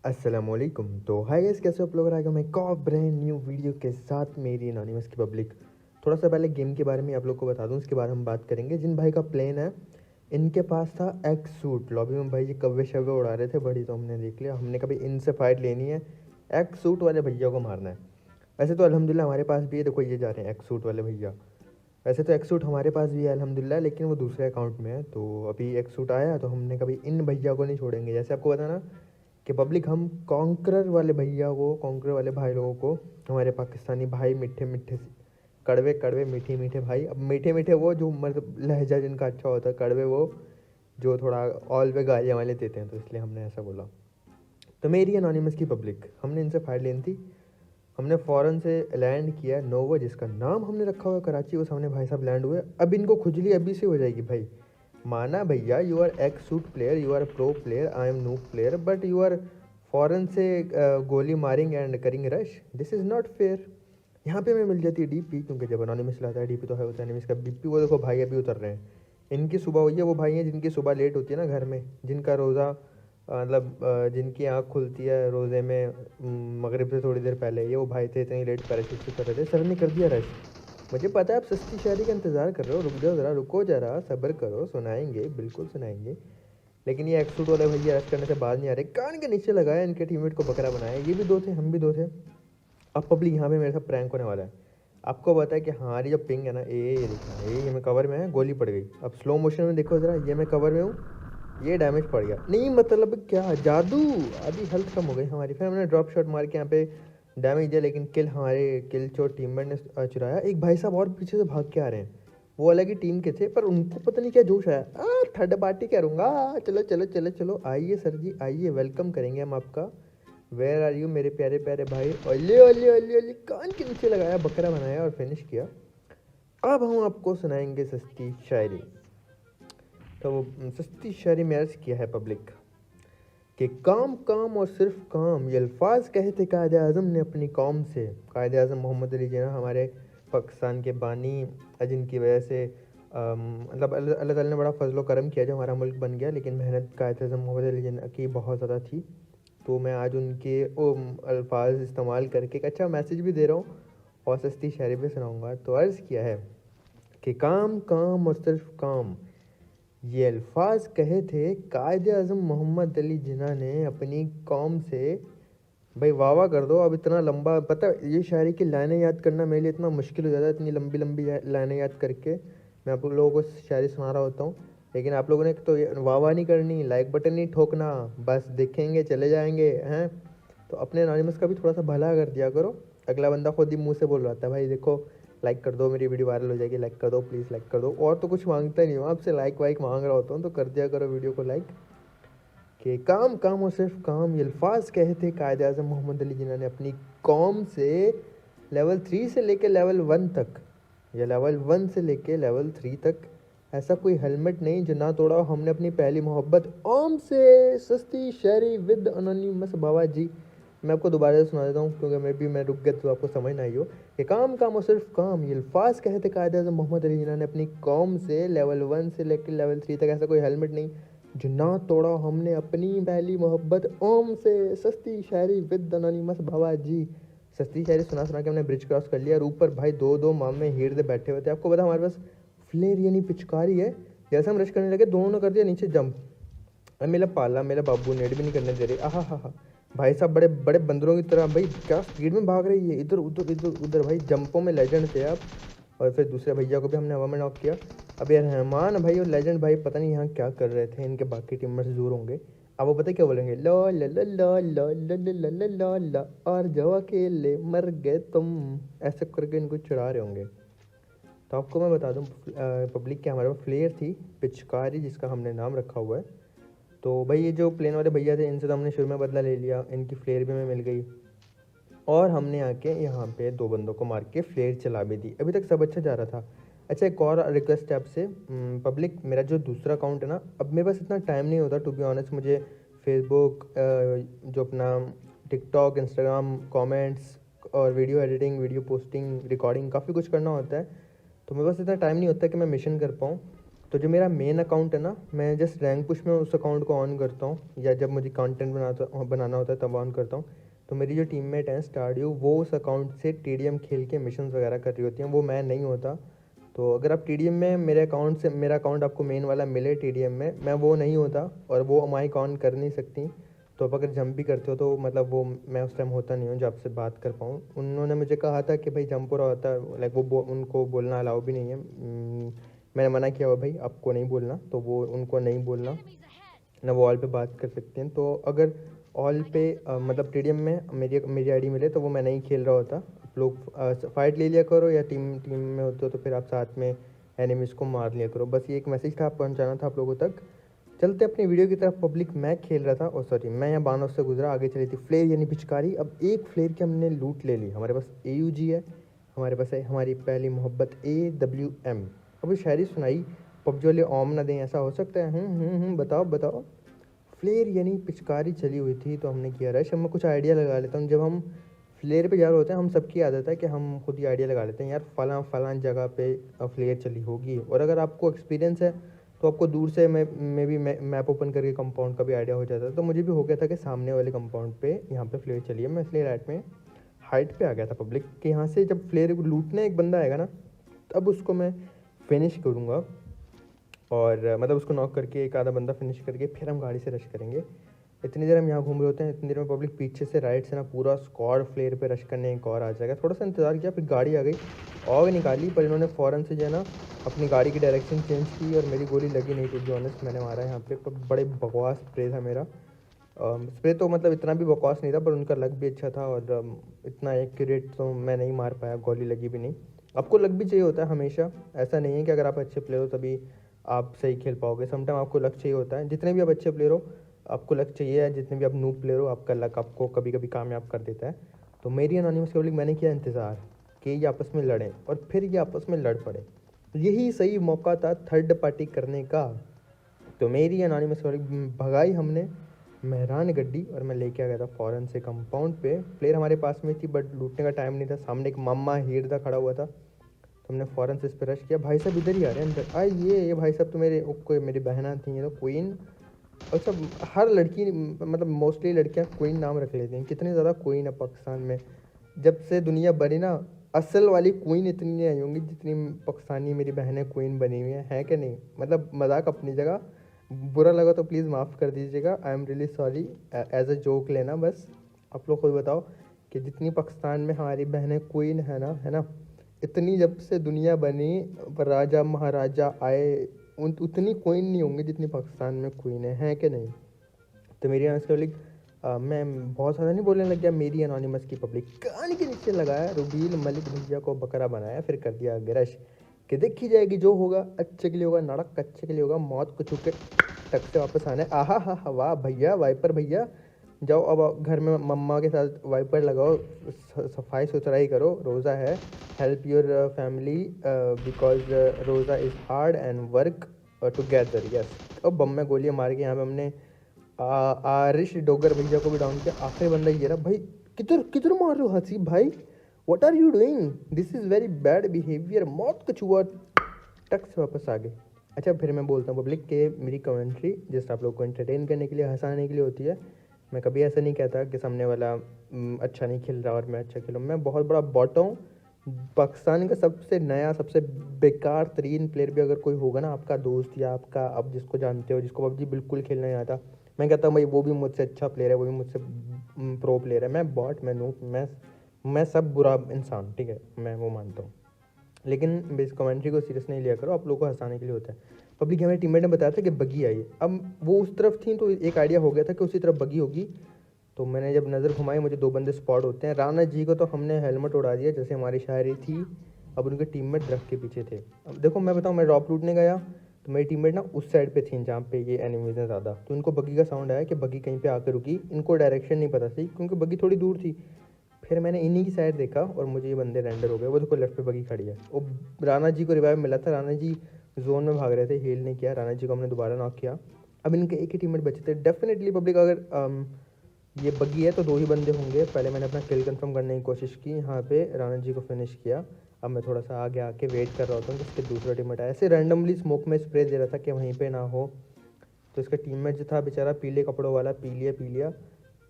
अस्सलामुअलैकुम। तो hi guys, कैसे हो आप लोग? आ गया मैं एक और ब्रांड न्यू वीडियो के साथ मेरी एनोनिमस की पब्लिक। थोड़ा सा पहले गेम के बारे में आप लोग को बता दूं, उसके बाद हम बात करेंगे। जिन भाई का प्लेन है, इनके पास था एक्स सूट। लॉबी में भाई ये कव्वे शव्वे उड़ा रहे थे बड़ी, तो हमने देख लिया। हमने कभी इनसे फाइट लेनी है, एक्स सूट वाले भैया को मारना है। वैसे तो अल्हम्दुलिल्लाह हमारे पास भी है, देखो ये जा रहे हैं एक्स सूट वाले भैया। वैसे तो एक्स सूट हमारे पास भी है अल्हम्दुलिल्लाह, लेकिन वो दूसरे अकाउंट में है। तो अभी एक्स सूट आया तो हमने कभी इन भैया को नहीं छोड़ेंगे। जैसे आपको पता ना कि पब्लिक, हम कॉन्करर वाले भैया को, कॉन्करर वाले भाई लोगों को, हमारे पाकिस्तानी भाई, मीठे मीठे कड़वे कड़वे मीठे मीठे भाई। अब मीठे मीठे वो जो मतलब लहजा जिनका अच्छा होता है, कड़वे वो जो थोड़ा ऑल पे गालियाँ वाले देते हैं, तो इसलिए हमने ऐसा बोला। तो मेरी एनोनिमस की पब्लिक, हमने इनसे फाइट लेनी थी। हमने फ़ौरन से लैंड किया नोवा, जिसका नाम हमने रखा हुआ है कराची। वो सामने भाई साहब लैंड हुए। अब इनको खुजली अभी से हो जाएगी भाई। माना भैया, you are x suit player, you are pro player, I am noob player, but you are फ़ौरन से गोली मारिंग एंड करिंग rush. This is not fair. यहाँ पे हमें मिल जाती है डीपी, क्योंकि जब अनोनिमस लाता है डीपी तो है होता है एनिमिस का बीपी। वो देखो भाई अभी उतर रहे हैं। इनकी सुबह हुई है। वो भाई हैं जिनकी सुबह लेट होती है ना घर में, जिनका रोज़ा मतलब जिनकी आँख खुलती है रोज़े में मगरिब से थोड़ी देर पहले। ये वो भाई थे, इतनी लेट पैराशूट से कर रहे थे। सर ने कर दिया रश। मुझे पता है आप सस्ती शायरी का इंतज़ार कर रहे हो। रुक जाओ ज़रा, रुको ज़रा, सब्र करो, सुनाएंगे, बिल्कुल सुनाएंगे। लेकिन ये एक्सूट वाले भैया रश करने से बाज नहीं आ रहे। कान के नीचे लगाया, इनके टीममेट को बकरा बनाया। ये भी दो थे, हम भी दो थे। अब पब्लिक यहाँ पे मेरे साथ प्रैंक होने वाला है। आपको पता है कि हमारी जो पिंग है ना, ये देखना, ये मैं कवर में है, गोली पड़ गई। अब स्लो मोशन में देखो ज़रा, ये मैं कवर में हूँ, ये डैमेज पड़ गया। नहीं मतलब क्या जादू, आधी हेल्थ कम हो गई हमारी। फिर हमने ड्रॉप शॉट मार के यहाँ पे डैमेज दिया, लेकिन किल हमारे किल जो टीममेट ने चुराया। एक भाई साहब और पीछे से भाग के आ रहे हैं, वो अलग ही टीम के थे, पर उनको पता नहीं क्या जोश आया। थर्ड पार्टी करूँगा, चलो चलो चलो चलो, आइए सर जी आइए, वेलकम करेंगे हम आपका। वेयर आर यू मेरे प्यारे प्यारे भाई। ओले ओले ओले ओले, कान के नीचे लगाया, बकरा बनाया और फिनिश किया। अब हम आपको सुनाएंगे सस्ती शायरी। तो वो सस्ती शायरी में अर्ज़ किया है पब्लिक कि काम काम और सिर्फ काम, ये अल्फाज कहे थे कायद आज़म ने अपनी कौम से। कायद आज़म मोहम्मद अली जिन्ना, हमारे पाकिस्तान के बानी, जिनकी वजह से मतलब अल्लाह ताला ने बड़ा फजलो करम किया जो हमारा मुल्क बन गया। लेकिन मेहनत कायद आज़म मोहम्मद अली जिन्ना की बहुत ज़्यादा थी। तो मैं आज उनके अल्फाज इस्तेमाल करके एक अच्छा मैसेज भी दे रहा हूँ और सस्ती शायरी भी सुनाऊँगा। तो अर्ज़ किया है कि काम काम और सिर्फ काम, ये अल्फाज कहे थे कायद आज़म मोहम्मद अली जिन्ना ने अपनी कौम से। भाई वाह वाह कर दो। अब इतना लंबा, पता है ये शायरी की लाइनें याद करना मेरे लिए इतना मुश्किल हो जाता है, इतनी लंबी लंबी लाइनें याद करके मैं आप लोगों को शायरी सुना रहा होता हूँ। लेकिन आप लोगों ने तो वाह वाह नहीं करनी, लाइक बटन नहीं ठोकना, बस देखेंगे चले जाएंगे हैं। तो अपने एनोनिमस का भी थोड़ा सा भला कर दिया करो। अगला बंदा खुद ही मुंह से बोल रहा था, भाई देखो लाइक कर दो, मेरी वीडियो वायरल हो जाएगी, लाइक कर दो प्लीज़, लाइक कर दो। और तो कुछ मांगता नहीं हूँ आपसे, लाइक वाइक मांग रहा होता हूँ तो कर दिया करो वीडियो को लाइक। कि काम काम और सिर्फ काम, ये अल्फाज कहे थे कायद आज़म मोहम्मद अली जिन्ना ने अपनी कौम से। लेवल 3 से लेके लेवल 1 तक, या लेवल 1 से लेके लेवल 3 तक, ऐसा कोई हेलमेट नहीं जो ना तोड़ा हो हमने अपनी पहली मोहब्बत ओम से। सस्ती शायरी विद अनोनिमस बाबा जी। मैं आपको दोबारा से सुना देता हूँ, क्योंकि मैं रुक गया तो आपको समझ ना आई हो। कि काम काम और सिर्फ काम, ये अल्फाज कहे थे कायद आज़म मोहम्मद अली जिन्ना ने अपनी कौम से। लेवल 1 से लेकर लेवल 3 तक, ऐसा कोई हेलमेट नहीं जो ना तोड़ा हमने अपनी पहली मोहब्बत ओम से। सस्ती शायरी विद अनोनिमस बाबा जी। सस्ती शायरी सुना सुना के हमने ब्रिज क्रॉस कर लिया, और ऊपर भाई दो दो मामे हीर दे बैठे हुए थे। आपको पता हमारे पास फ्लेयर यानी पिचकारी है। जैसे हम रश करने लगे, दोनों ने कर दिया नीचे जंप। अब मेरा पाला, मेरा बाबू नेट भी नहीं करने दे रहे। आहा हा। भाई साहब बड़े बड़े बंदरों की तरह, भाई क्या स्पीड में भाग रही है, इधर उधर इधर उधर। भाई जंपों में लेजेंड थे आप। और फिर दूसरे भैया को भी हमने हवा में नॉक किया। अब यार रहमान भाई और लेजेंड भाई पता नहीं यहाँ क्या कर रहे थे, इनके बाकी टीममेट्स दूर होंगे। अब वो पता है क्या बोलेंगे, लो ला ला ला ला ला ला ला ला ला, और जो अकेले मर गए तुम, ऐसे करके इनको चिढ़ा रहे होंगे। तो आपको मैं बता दूं पब्लिक के, हमारे पास फ्लेयर थी पिचकारी, जिसका हमने नाम रखा हुआ है। तो भाई ये जो प्लेन वाले भैया थे, इनसे तो हमने शुरू में बदला ले लिया, इनकी फ्लेयर भी हमें मिल गई। और हमने आके यहाँ पे दो बंदों को मार के फ्लेयर चला भी दी। अभी तक सब अच्छा जा रहा था। अच्छा एक और रिक्वेस्ट है आपसे पब्लिक, मेरा जो दूसरा अकाउंट है ना, अब मेरे पास इतना टाइम नहीं होता टू बी ऑनेस्ट। मुझे फेसबुक, जो अपना टिकटॉक, इंस्टाग्राम, कमेंट्स और video editing, video posting, recording, काफ़ी कुछ करना होता है। तो मेरे पास इतना टाइम नहीं होता कि मैं मिशन कर पाऊँ। तो जो मेरा मेन अकाउंट है ना, मैं जस्ट रैंक पुश में उस अकाउंट को ऑन करता हूँ, या जब मुझे कंटेंट बनाना होता है तब ऑन करता हूँ। तो मेरी जो टीममेट है स्टारड्यू, वो उस अकाउंट से टीडीएम खेल के मिशंस वगैरह कर रही होती हैं, वो मैं नहीं होता। तो अगर आप टीडीएम में मेरे अकाउंट से, मेरा अकाउंट आपको मेन वाला मिले टीडीएम में, मैं वो नहीं होता और वो माइक ऑन कर नहीं सकती। तो आप अगर जंप भी करते हो तो मतलब वो मैं उस टाइम होता नहीं हूँ जब आपसे बात कर पाऊँ। उन्होंने मुझे कहा था कि भाई जंप हो रहा होता है, लाइक वो उनको बोलना अलाउ भी नहीं है। मैंने मना किया हुआ भाई आपको नहीं बोलना, तो वो उनको नहीं बोलना ना, वो ऑल पे बात कर सकते हैं। तो अगर ऑल पे मतलब टीडीएम में मेरी आईडी मिले तो वो मैं नहीं खेल रहा होता। आप लोग फाइट ले लिया करो, या टीम टीम में होते हो तो फिर आप साथ में एनिमीज़ को मार लिया करो। बस ये एक मैसेज था, आप पहुँचाना था आप लोगों तक। चलते अपनी वीडियो की तरफ। पब्लिक मैं खेल रहा था, और सॉरी मैं यहाँ बानव से गुजरा, आगे चली थी फ्लेयर यानी पिचकारी। अब एक फ्लेयर की हमने लूट ले ली। हमारे पास AUG है, हमारे पास है हमारी पहली मोहब्बत AWM। अभी शायरी सुनाई, पबजी वाले ओम ना दें, ऐसा हो सकता है? बताओ बताओ। फ्लेयर यानी पिचकारी चली हुई थी तो हमने किया रश। अब मैं कुछ आइडिया लगा लेता हूँ। जब हम फ्लेयर पे जा रहे होते हैं, हम सबकी आदत है कि हम खुद ही आइडिया लगा लेते हैं, यार फलां फलां जगह पे फ्लेयर चली होगी। और अगर आपको एक्सपीरियंस है तो आपको दूर से मैप ओपन करके कंपाउंड का भी आइडिया हो जाता है। तो मुझे भी हो गया था कि सामने वाले कंपाउंड पे यहाँ पे फ्लेयर चली है। मैं इसलिए राइट में हाइट पे आ गया था पब्लिक कि यहाँ से जब फ्लेयर लूटने एक बंदा आएगा ना, तब उसको मैं फिनिश करूँगा। और मतलब उसको नॉक करके एक आधा बंदा फिनिश करके फिर हम गाड़ी से रश करेंगे। इतनी देर हम यहाँ घूम रहे होते हैं, इतनी देर में पब्लिक पीछे से राइट से ना पूरा स्क्वाड फ्लेयर पे रश करने एक और आ जाएगा। थोड़ा सा इंतज़ार किया, फिर गाड़ी आ गई और निकाली, पर इन्होंने फ़ौरन से जो है ना अपनी गाड़ी की डायरेक्शन चेंज की और मेरी गोली लगी नहीं थी। जो ऑनेस्ट मैंने मारा यहाँ पे, पर बड़े बकवास स्प्रे था मेरा। स्प्रे तो मतलब इतना भी बकवास नहीं था, पर उनका लग भी अच्छा था। और इतना एक्यूरेट तो मैं नहीं मार पाया, गोली लगी भी नहीं। आपको लग भी चाहिए होता है हमेशा, ऐसा नहीं है कि अगर आप अच्छे प्लेयर हो तभी आप सही खेल पाओगे। समटाइम आपको लक चाहिए होता है। जितने भी आप अच्छे प्लेयर हो आपको लक चाहिए है, जितने भी आप नूब प्लेयर हो आपका लक आपको कभी कभी कामयाब कर देता है। तो मेरी एनोनिमस पब्लिक मैंने किया इंतज़ार कि ये आपस में लड़ें, और फिर ये आपस में लड़ पड़े। यही सही मौका था थर्ड पार्टी करने का। तो मेरी एनोनिमस पब्लिक भगाई हमने मेहरान गड्डी, और मैं लेके आ गया था फ़ौरन से कंपाउंड पे। प्लेयर हमारे पास में थी बट लूटने का टाइम नहीं था। सामने एक मामा हीरदा खड़ा हुआ था, तो हमने फ़ौरन से इस पर रश किया। भाई साहब इधर ही आ रहे हैं अंदर। ये भाई साहब तो मेरी बहना थी, ये तो क्वीन। अच्छा, हर लड़की मतलब मोस्टली लड़कियां क्वीन नाम रख लेती हैं। कितनी ज़्यादा क्वीन है पाकिस्तान में। जब से दुनिया बनी ना, असल वाली क्वीन इतनी नहीं आई होंगी जितनी पाकिस्तानी मेरी बहनें क्वीन बनी हुई हैं, है कि नहीं? मतलब मजाक अपनी जगह, बुरा लगा तो प्लीज़ माफ़ कर दीजिएगा। I am really sorry, as a joke लेना बस। आप लोग खुद बताओ कि जितनी पाकिस्तान में हमारी बहनें क्वीन है ना, इतनी जब से दुनिया बनी, राजा महाराजा आए, उतनी क्वीन नहीं होंगी जितनी पाकिस्तान में क्वीन है कि नहीं? तो मेरी पब्लिक, मैं बहुत ज़्यादा नहीं बोलने लग गया। मेरी एनोनिमस की पब्लिक कान के नीचे लगाया, रुबील मलिक भैया को बकरा बनाया, फिर कर दिया गिरश कि देखी जाएगी जो होगा अच्छे के लिए होगा, नड़क अच्छे के लिए होगा, मौत को छू के टक से वापस आना है। आहा हा, वाह भैया, वाइपर भैया जाओ अब घर में मम्मा के साथ वाइपर लगाओ, सफाई सुथराई करो, रोज़ा है। हेल्प योर फैमिली बिकॉज रोज़ा is hard and work together, yes. अब बम में गोलियां मार के यहाँ पे हमने आरिश डोगर भैया को भी डाउन किया। आखिरी बंदा ये रहा। भाई किधर किधर मार रहे हो हसीब भाई, what are you doing? This is very bad behaviour. मौत का छुआ, टक से वापस आ गए। अच्छा, फिर मैं बोलता हूँ पब्लिक के मेरी कमेंट्री जस्ट आप लोग को एंटरटेन करने के लिए, हंसाने के लिए होती है। मैं कभी ऐसा नहीं कहता कि सामने वाला अच्छा नहीं खेल रहा और मैं अच्छा खेलूँ। मैं बहुत बड़ा बॉट हूँ। पाकिस्तान का सबसे नया, सबसे बेकार तरीन प्लेयर भी अगर कोई होगा ना, आपका दोस्त या आपका, आप जिसको जानते हो, जिसको पबजी बिल्कुल खेलना नहीं आता, मैं कहता हूँ भाई वो भी मुझसे अच्छा प्लेयर है, वो भी मुझसे प्रो प्लेयर है। मैं बॉट, मैं नूब, मैं सब बुरा इंसान, ठीक है, मैं वो मानता हूँ। लेकिन इस कमेंट्री को सीरियस नहीं लिया करो, आप लोगों को हंसाने के लिए होता है। पब्लिक हमारे टीममेट ने बताया था कि बगी आई है। अब वो उस तरफ थी तो एक आइडिया हो गया था कि उसी तरफ बगी होगी। तो मैंने जब नज़र घुमाई, मुझे दो बंदे स्पॉट होते हैं। राणा जी को तो हमने हेलमेट उड़ा दिया जैसे हमारी शायरी थी। अब उनके टीममेट दरख्त के पीछे थे। अब देखो मैं बताऊँ, मैं ड्रॉप लूटने गया तो मेरी टीममेट ना उस साइड पे थी जहाँ पे ये एनिमीज हैं ज़्यादा। तो इनको बगी का साउंड आया कि बगी कहीं पे आकर रुकी। इनको डायरेक्शन नहीं पता थी क्योंकि बगी थोड़ी दूर थी। फिर मैंने इन्हीं की साइड देखा और मुझे ये बंदे रेंडर हो गए। वो देखो लेफ्ट पे बगी खड़ी है। वो राणा जी को रिवाइव मिला था, राणा जी जोन में भाग रहे थे, हील नहीं किया। राणा जी को हमने दोबारा नॉक किया। अब इनके एक ही टीममेट बचे थे। डेफिनेटली पब्लिक, अगर ये बगी है तो दो ही बंदे होंगे। पहले मैंने अपना किल कंफर्म करने की कोशिश की, यहाँ पे राणा जी को फिनिश किया। अब मैं थोड़ा सा आगे आके वेट कर रहा होता हूँ कि इसके दूसरा टीममेट आया। ऐसे रैंडमली स्मोक में स्प्रे दे रहा था कि वहीं पे ना हो। तो इसका टीममेट जो था बेचारा पीले कपड़ों वाला, पी लिया।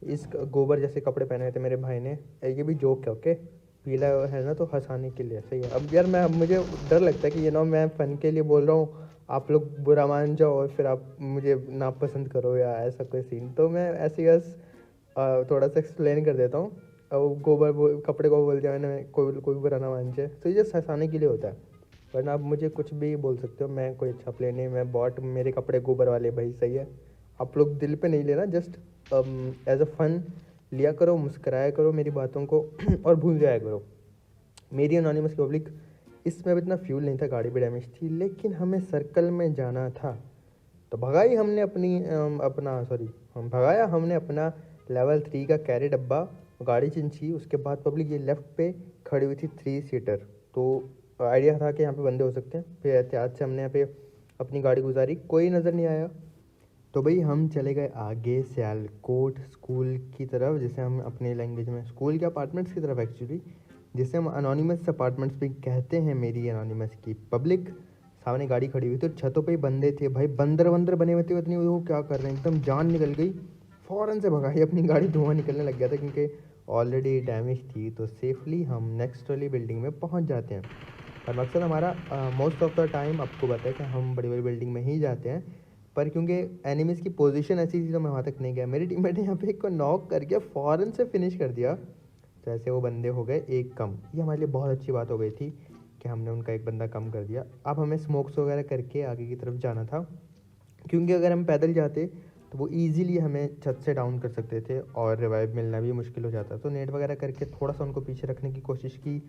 इस गोबर जैसे कपड़े पहने हुए थे मेरे भाई ने। ये भी जोक है, ओके। पीला है ना तो हंसाने के लिए, सही है। अब यार मैं, अब मुझे डर लगता है कि मैं फ़न के लिए बोल रहा हूँ, आप लोग बुरा मान जाओ और फिर आप मुझे नापसंद करो या ऐसा कोई सीन। तो मैं ऐसे बस थोड़ा सा एक्सप्लेन कर देता हूँ। अब कपड़े को बोल दिया मैंने, कोई कोई बुरा ना मान जाए, तो ये जस्ट हंसाने के लिए होता है। वरना आप मुझे कुछ भी बोल सकते हो, मैं कोई अच्छा प्लेयर नहीं, मैं बॉट, मेरे कपड़े गोबर वाले भाई, सही है। आप लोग दिल पे नहीं लेना, जस्ट एज अ फन लिया करो, मुस्कराया करो मेरी बातों को और भूल जाया करो। मेरी एनोनिमस की पब्लिक, इसमें अब इतना फ्यूल नहीं था, गाड़ी भी डैमेज थी, लेकिन हमें सर्कल में जाना था। तो भगाया हमने अपना लेवल 3 का कैरी डब्बा, गाड़ी चिंची। उसके बाद पब्लिक ये लेफ्ट पे खड़ी हुई थी 3 सीटर। तो आइडिया था कि यहाँ पे बंदे हो सकते हैं। फिर एहतियात से हमने यहाँ पे अपनी गाड़ी गुजारी, कोई नज़र नहीं आया। तो भाई हम चले गए आगे सियालकोट स्कूल की तरफ, जिसे हम अपनी लैंग्वेज में स्कूल के अपार्टमेंट्स की तरफ एक्चुअली, जिसे हम अनोनिमस अपार्टमेंट्स भी कहते हैं। मेरी अनोनिमस की पब्लिक, सामने गाड़ी खड़ी हुई तो छतों पे ही बंदे थे भाई, बंदर वंदर बने हुए थे, इतनी वो क्या कर रहे हैं, एकदम जान निकल गई। फ़ौरन से भगाई अपनी गाड़ी, धुआं निकलने लग गया था क्योंकि ऑलरेडी डैमेज थी। तो सेफली हम नेक्स्ट वाली बिल्डिंग में पहुंच जाते हैं। और मकसद हमारा मोस्ट ऑफ द टाइम आपको पता है कि हम बड़ी बड़ी बिल्डिंग में ही जाते हैं, पर क्योंकि एनिमीज़ की पोजीशन ऐसी थी तो मैं वहाँ तक नहीं गया। मेरी टीममेट ने यहाँ पे एक को नॉक करके फ़ौरन से फिनिश कर दिया। तो ऐसे वो बंदे हो गए एक कम। ये हमारे लिए बहुत अच्छी बात हो गई थी कि हमने उनका एक बंदा कम कर दिया। अब हमें स्मोक्स वगैरह करके आगे की तरफ जाना था, क्योंकि अगर हम पैदल जाते तो वो ईज़िली हमें छत से डाउन कर सकते थे और रिवाइव मिलना भी मुश्किल हो जाता। तो नेट वगैरह करके थोड़ा सा उनको पीछे रखने की कोशिश की,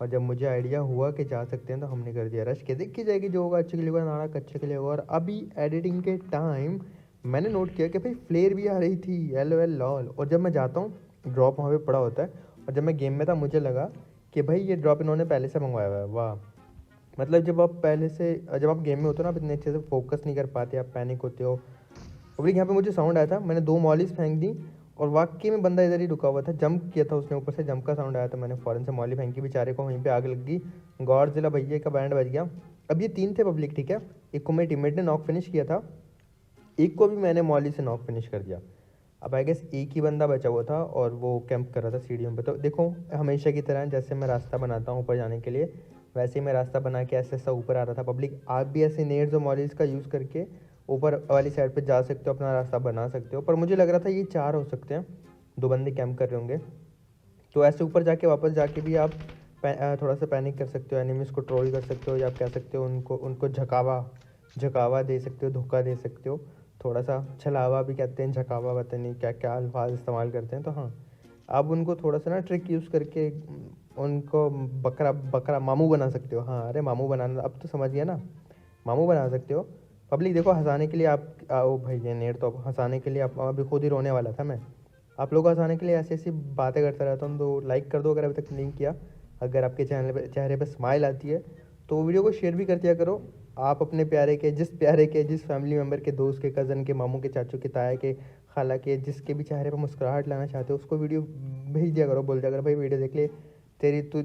और जब मुझे आइडिया हुआ कि जा सकते हैं तो हमने कर दिया रश के। देखी जाएगी, जो होगा अच्छे के लिए होगा, नाना कच्चे के लिए होगा। और अभी एडिटिंग के टाइम मैंने नोट किया कि भाई फ्लेयर भी आ रही थी, LOL लॉल। और जब मैं जाता हूँ, ड्रॉप वहाँ पे पड़ा होता है, और जब मैं गेम में था मुझे लगा कि भाई ये ड्रॉप इन्होंने पहले से मंगवाया हुआ है। वाह, मतलब जब आप गेम में होते हो ना, आप इतने अच्छे से फोकस नहीं कर पाते, आप पैनिक होते हो। पब्लिक, यहाँ पे मुझे साउंड आया था, मैंने 2 मॉलीज फेंक दी, और वाकई में बंदा इधर ही रुका हुआ था, जंप किया था उसने, ऊपर से जंप का साउंड आया, तो मैंने फ़ौरन से मॉली फेंकी, बेचारे को वहीं पे आग लग गई। गॉडजिला भैया का बैंड बज गया। अब ये 3 थे पब्लिक, ठीक है। एक को मेरे टीममेट ने नॉक फिनिश किया था, एक को भी मैंने मॉली से नॉक फिनिश कर दिया। अब आई गेस एक ही बंदा बचा हुआ था और वो कैंप कर रहा था सीढ़ियों पे। तो देखो, हमेशा की तरह जैसे मैं रास्ता बनाता हूँ ऊपर जाने के लिए, वैसे ही मैं रास्ता बना के ऐसे ऐसा ऊपर आ रहा था। पब्लिक, आप भी ऐसे नेड्स और मॉलिस का यूज़ करके ऊपर वाली साइड पे जा सकते हो, अपना रास्ता बना सकते हो। पर मुझे लग रहा था ये 4 हो सकते हैं, 2 बंदे कैंप कर रहे होंगे। तो ऐसे ऊपर जाके वापस जाके भी आप थोड़ा सा पैनिक कर सकते हो, एनिमीज़ को ट्रोल कर सकते हो, या आप कह सकते हो उनको उनको झकावा दे सकते हो, धोखा दे सकते हो। थोड़ा सा छलावा भी कहते हैं, झकावा, पता नहीं क्या क्या अल्फाज इस्तेमाल करते हैं। तो हाँ, आप उनको थोड़ा सा ना ट्रिक यूज़ करके उनको बकरा बकरा मामू बना सकते हो। हाँ, अरे मामू बनाना अब तो समझ गया ना, मामू बना सकते हो। पब्लिक देखो, हंसाने के लिए आप ओ भाई, ये नेट तो हंसाने के लिए आप, अभी खुद ही रोने वाला था मैं। आप लोगों को हंसाने के लिए ऐसी ऐसी बातें करता रहता हूँ। तो लाइक कर दो अगर अभी तक नहीं किया। अगर आपके चेहरे पे स्माइल आती है तो वीडियो को शेयर भी कर दिया करो। आप अपने प्यारे के जिस फैमिली मेम्बर के, दोस्त के, कज़न के, मामू के, चाचू के, ताया के, खाला के, जिसके भी चेहरे पर मुस्कुराहट लाना चाहते हो, उसको वीडियो भेज दिया करो। बोल दिया करो, भाई वीडियो देख ले,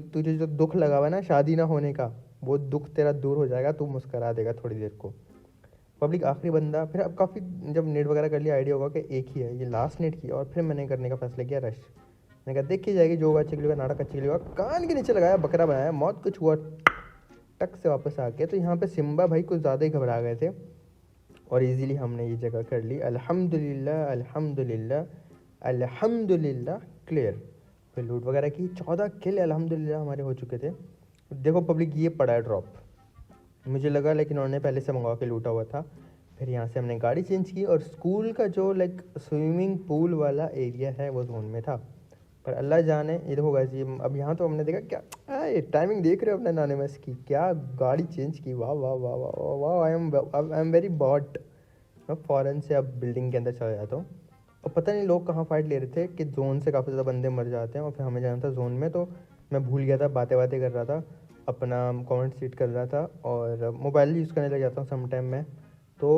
तुझे जो दुख लगा हुआ है ना शादी ना होने का, वो दुख तेरा दूर हो जाएगा, तू मुस्करा देगा थोड़ी देर को। पब्लिक, आखिरी बंदा। फिर अब काफ़ी जब नेट वगैरह कर लिया, आइडिया होगा कि एक ही है, ये लास्ट नेट की। और फिर मैंने करने का फैसला किया रश। मैंने कहा देखी जाएगी, जो होगा अच्छे के लिए होगा, नाटक अच्छे के लिए होगा। कान के नीचे लगाया, बकरा बनाया, मौत कुछ हुआ, टक से वापस आ गया। तो यहाँ पे सिम्बा भाई कुछ ज़्यादा ही घबरा गए थे, और इजीली हमने ये जगह कर ली। अल्हम्दुलिल्लाह अल्हम्दुलिल्लाह अल्हम्दुलिल्लाह, क्लियर। फिर लूट वगैरह की, 14 किल अल्हम्दुलिल्लाह हमारे हो चुके थे। देखो पब्लिक, ये पड़ा है ड्रॉप, मुझे लगा लेकिन उन्होंने पहले से मंगवा के लूटा हुआ था। फिर यहाँ से हमने गाड़ी चेंज की, और स्कूल का जो लाइक स्विमिंग पूल वाला एरिया है वो जोन में था। पर अल्लाह जाने, ये देखो गाइस, ये अब यहाँ तो हमने देखा क्या, ये टाइमिंग देख रहे हो अपने नाने में की, क्या गाड़ी चेंज की, वाह वाह वाह वाह वाह, आई एम वेरी बॉट। मैं फ़ौरन से अब बिल्डिंग के अंदर चला जाता हूँ। और पता नहीं लोग कहाँ फाइट ले रहे थे कि जोन से काफ़ी ज़्यादा बंदे मर जाते हैं, और फिर हमें जाना था जोन में। तो मैं भूल गया था, बातें बातें कर रहा था, अपना कमेंट सीट कर रहा था, और मोबाइल यूज़ करने लग जाता हूँ सम टाइम में। तो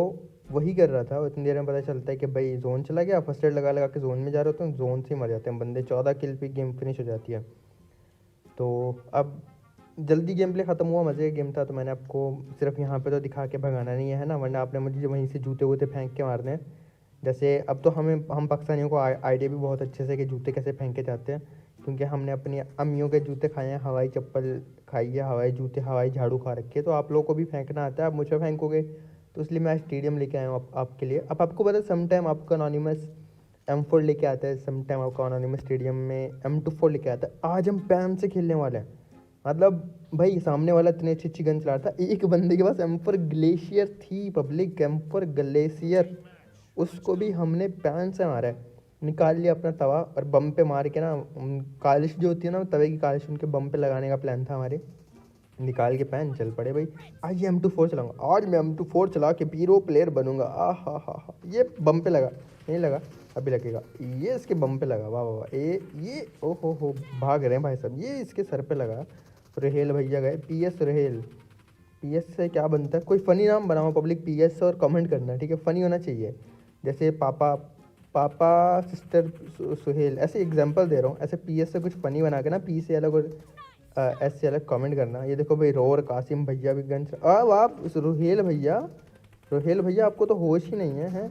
वही कर रहा था, इतनी देर में पता चलता है कि भाई जोन चला गया। फर्स्ट एड लगा लगा के जोन में जा रहे होते हैं, जोन से ही मर जाते हैं बंदे। 14 किल पे गेम फिनिश हो जाती है। तो अब जल्दी गेम प्ले ख़त्म हुआ, मज़े का गेम था, तो मैंने आपको सिर्फ यहाँ पे तो दिखा के भगाना नहीं है ना, वरना आपने मुझे वहीं से जूते वूते फेंक के मारने हैं। जैसे अब तो हम पाकिस्तानियों को आइडिया भी बहुत अच्छे से कि जूते कैसे फेंके जाते हैं, क्योंकि हमने अपनी अम्मियों के जूते खाए हैं, हवाई चप्पल खाई है, हवाई जूते, हवाई झाड़ू खा रखे हैं। तो आप लोगों को भी फेंकना आता है, आप मुझ पर फेंकोगे, तो इसलिए मैं स्टेडियम लेके आया हूँ आपके लिए। अब आपको पता है सम टाइम आपका अनोनिमस M4 लेके आता है, सम टाइम आपका अनोनिमस स्टेडियम में M24 लेके आता है। आज हम पैम से खेलने वाले हैं। मतलब भाई सामने वाला इतनी अच्छी अच्छी गन चला रहा था, एक बंदे के पास M4 ग्लेशियर थी, पब्लिक M4 ग्लेशियर, उसको भी हमने पैन से मारा है। निकाल लिया अपना तवा और बम पे मार के ना, कालिश जो होती है ना, तवे की कालिश उनके बम पे लगाने का प्लान था हमारे। निकाल के पैन चल पड़े भाई, आज ये M24 चलाऊंगा, आज मैं M24 चला के पीरो प्लेयर बनूंगा। हा, ये बम पे लगा, नहीं लगा, अभी लगेगा, ये इसके बम पे लगा, वाह वाह वाह, ये ओ हो भाग रहे हैं भाई साहब, ये इसके सर पे लगा। रोहेल भैया गए, PS रोहेल, PS से क्या बनता है, कोई फ़नी नाम बनाओ पब्लिक, PS और कमेंट करना, ठीक है, फ़नी होना चाहिए, जैसे पापा पापा सिस्टर सुहेल, ऐसे एग्जांपल दे रहा हूँ, ऐसे PS से कुछ फ़नी बना के ना, P से अलग और एस से अलग कमेंट करना। ये देखो भाई, रोर कासिम भैया भी गन, अब आप रोहेल भैया आपको तो होश ही नहीं है, हैं?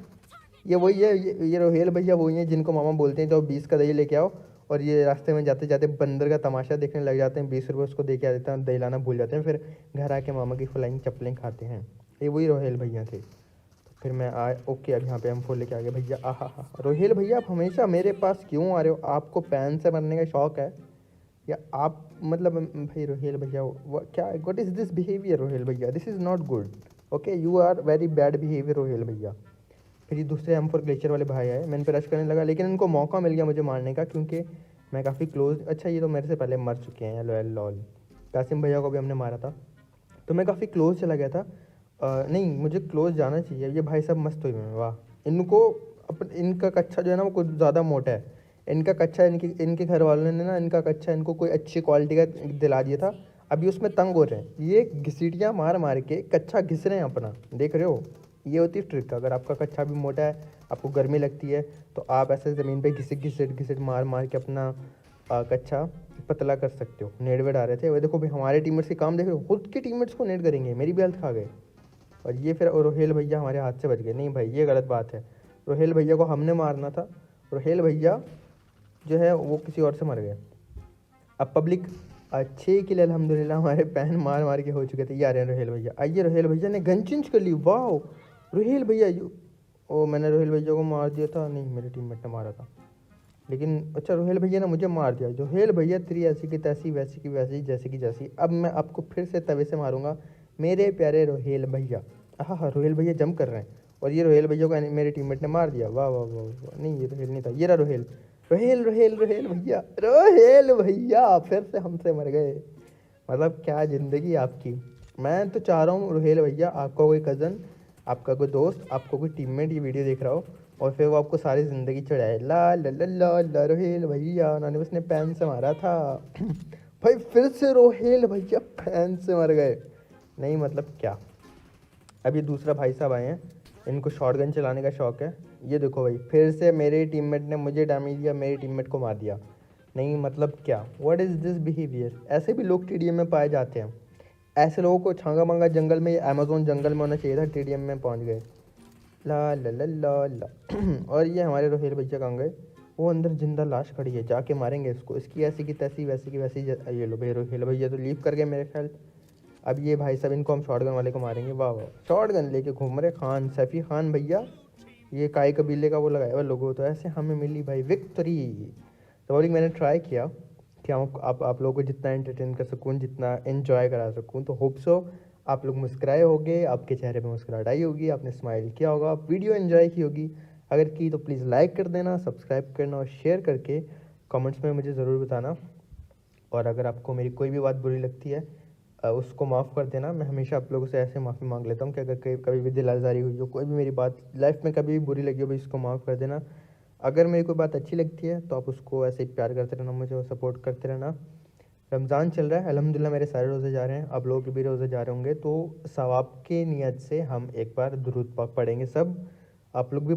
ये वही है, ये रोहेल भैया वही है जिनको मामा बोलते हैं तो 20 का दही लेके आओ, और ये रास्ते में जाते जाते बंदर का तमाशा देखने लग जाते हैं, 20 रुपये उसको दे के आ देते हैं, दही लाना भूल जाते हैं, फिर घर आके मामा की फ्लाइंग चप्पलें खाते हैं। ये वही रोहेल भैया थे। तो फिर मैं ओके, अब यहाँ पे M4 लेके आ गए भैया। आहा, रोहेल भैया आप हमेशा मेरे पास क्यों आ रहे हो, आपको पैन से मरने का शौक है या आप, मतलब भाई रोहेल भैया क्या, what is this behaviour Rohel भैया, this is not good, okay, you are very bad behaviour Rohel भैया। फिर ये दूसरे M4 ग्लेशियर वाले भाई आए, मैं इन पर रश करने लगा, लेकिन इनको मौका मिल गया मुझे मारने का, क्योंकि मैं काफ़ी क्लोज, अच्छा ये तो मेरे से पहले मर चुके हैं, लॉयल लॉल, कासिम भैया को भी हमने मारा था, तो मैं काफ़ी क्लोज चला गया था। नहीं, मुझे क्लोज जाना चाहिए। ये भाई साहब मस्त हुई में, वाह, इनको इनका कच्चा जो है ना वो कुछ ज़्यादा मोटा है, इनका कच्चा, इनके घर वालों ने ना इनका कच्चा इनको कोई अच्छी क्वालिटी का दिला दिया था, अभी उसमें तंग हो रहे हैं, ये घसीटियाँ मार मार के कच्चा घिस रहे हैं अपना, देख रहे हो, ये होती है ट्रिक। अगर आपका कच्चा भी मोटा है, आपको गर्मी लगती है, तो आप ऐसे ज़मीन पे घिसट मार मार के अपना कच्चा पतला कर सकते हो। नेट वेट आ रहे थे, वो देखो भाई हमारे टीममेट्स के काम, देखो खुद के टीममेट्स को नेट करेंगे, मेरी भी हेल्थ खा गए, और ये फिर रोहेल भैया हमारे हाथ से बच गए। नहीं भाई, ये गलत बात है, रोहेल भैया को हमने मारना था, रोहेल भैया जो है वो किसी और से मर गए। अब पब्लिक अच्छे के लिए अल्हम्दुलिल्लाह हमारे पैन मार मार के हो चुके थे। ये आ रहे हैं रोहेल भैया, आइए, रोहेल भैया ने गन चेंज कर ली, वाह रोहेल भैया, ओ मैंने रोहेल भैया को मार दिया था, नहीं मेरे टीममेट ने मारा था, लेकिन अच्छा रोहेल भैया ने मुझे मार दिया। रोहेल भैया तेरी ऐसी की तैसी, वैसी की वैसी, जैसी की जैसी, अब मैं आपको फिर से तवे से मारूंगा मेरे प्यारे रोहेल भैया। हाँ, रोहेल भैया जंप कर रहे हैं, और ये रोहेल भैया को मेरे टीममेट ने मार दिया, वाह वाह वाह वाह, नहीं ये रोहेल नहीं था, ये रहा रोहेल, रोहेल भैया फिर से हमसे मर गए। मतलब क्या ज़िंदगी आपकी। मैं तो चाह रहा हूँ रोहेल भैया, आपका कोई कज़न, आपका कोई दोस्त, आपका कोई टीममेट ये वीडियो देख रहा हो, और फिर वो आपको सारी ज़िंदगी चढ़ाए, ला ला ला ला ला रोहेल भैया उन्होंने उसने पैन से मारा था। भाई फिर से रोहेल भैया पैन से मर गए, नहीं मतलब क्या। अब ये दूसरा भाई साहब आए हैं, इनको शॉटगन चलाने का शौक है। ये देखो भाई, फिर से मेरे टीममेट ने मुझे डैमेज दिया, मेरे टीममेट को मार दिया, नहीं मतलब क्या, व्हाट इज़ दिस बिहेवियर। ऐसे भी लोग TDM में पाए जाते हैं, ऐसे लोगों को छांगा मंगा जंगल में, अमेजोन जंगल में होना चाहिए था, TDM में पहुंच गए, ला ला ला ला ला। और ये हमारे रोहेल भैया कहाँ गए, वो अंदर जिंदा लाश खड़ी है, जाके मारेंगे इसको, इसकी ऐसी की तैसी, वैसी की वैसी। ये लो भाई, रोहेल भैया तो लीव कर गए मेरे ख्याल। अब ये भाई साहब, इनको हम शॉटगन वाले को मारेंगे, वाह वाह, शॉटगन लेके घूम रहे खान, सैफी खान भैया, ये काय कबीले का वो लगाया हुआ लोगो, तो ऐसे हमें मिली भाई विक्ट्री। तो बोलिए मैंने ट्राई किया कि हम आप लोगों को जितना एंटरटेन कर सकूँ, जितना एंजॉय करा सकूँ, तो होप सो आप लोग मुस्कुराए होगे, आपके चेहरे पे मुस्कुराहट आई होगी, आपने स्माइल किया होगा, वीडियो एंजॉय की होगी। अगर की तो प्लीज़ लाइक कर देना, सब्सक्राइब करना और शेयर करके कमेंट्स में मुझे ज़रूर बताना। और अगर आपको मेरी कोई भी बात बुरी लगती है उसको माफ़ कर देना। मैं हमेशा आप लोगों से ऐसे माफ़ी मांग लेता हूँ कि अगर कभी भी दिल आज़ारी हुई हो, कोई भी मेरी बात लाइफ में कभी भी बुरी लगी हो, भाई इसको माफ़ कर देना। अगर मेरी कोई बात अच्छी लगती है तो आप उसको ऐसे ही प्यार करते रहना, मुझे सपोर्ट करते रहना। रमज़ान चल रहा है, अल्हम्दुलिल्लाह मेरे सारे रोज़े जा रहे हैं, आप लोगों के भी रोज़े जा रहे होंगे, तो सवाब के नियत से हम एक बार दुरूद पाक पढ़ेंगे सब, आप लोग भी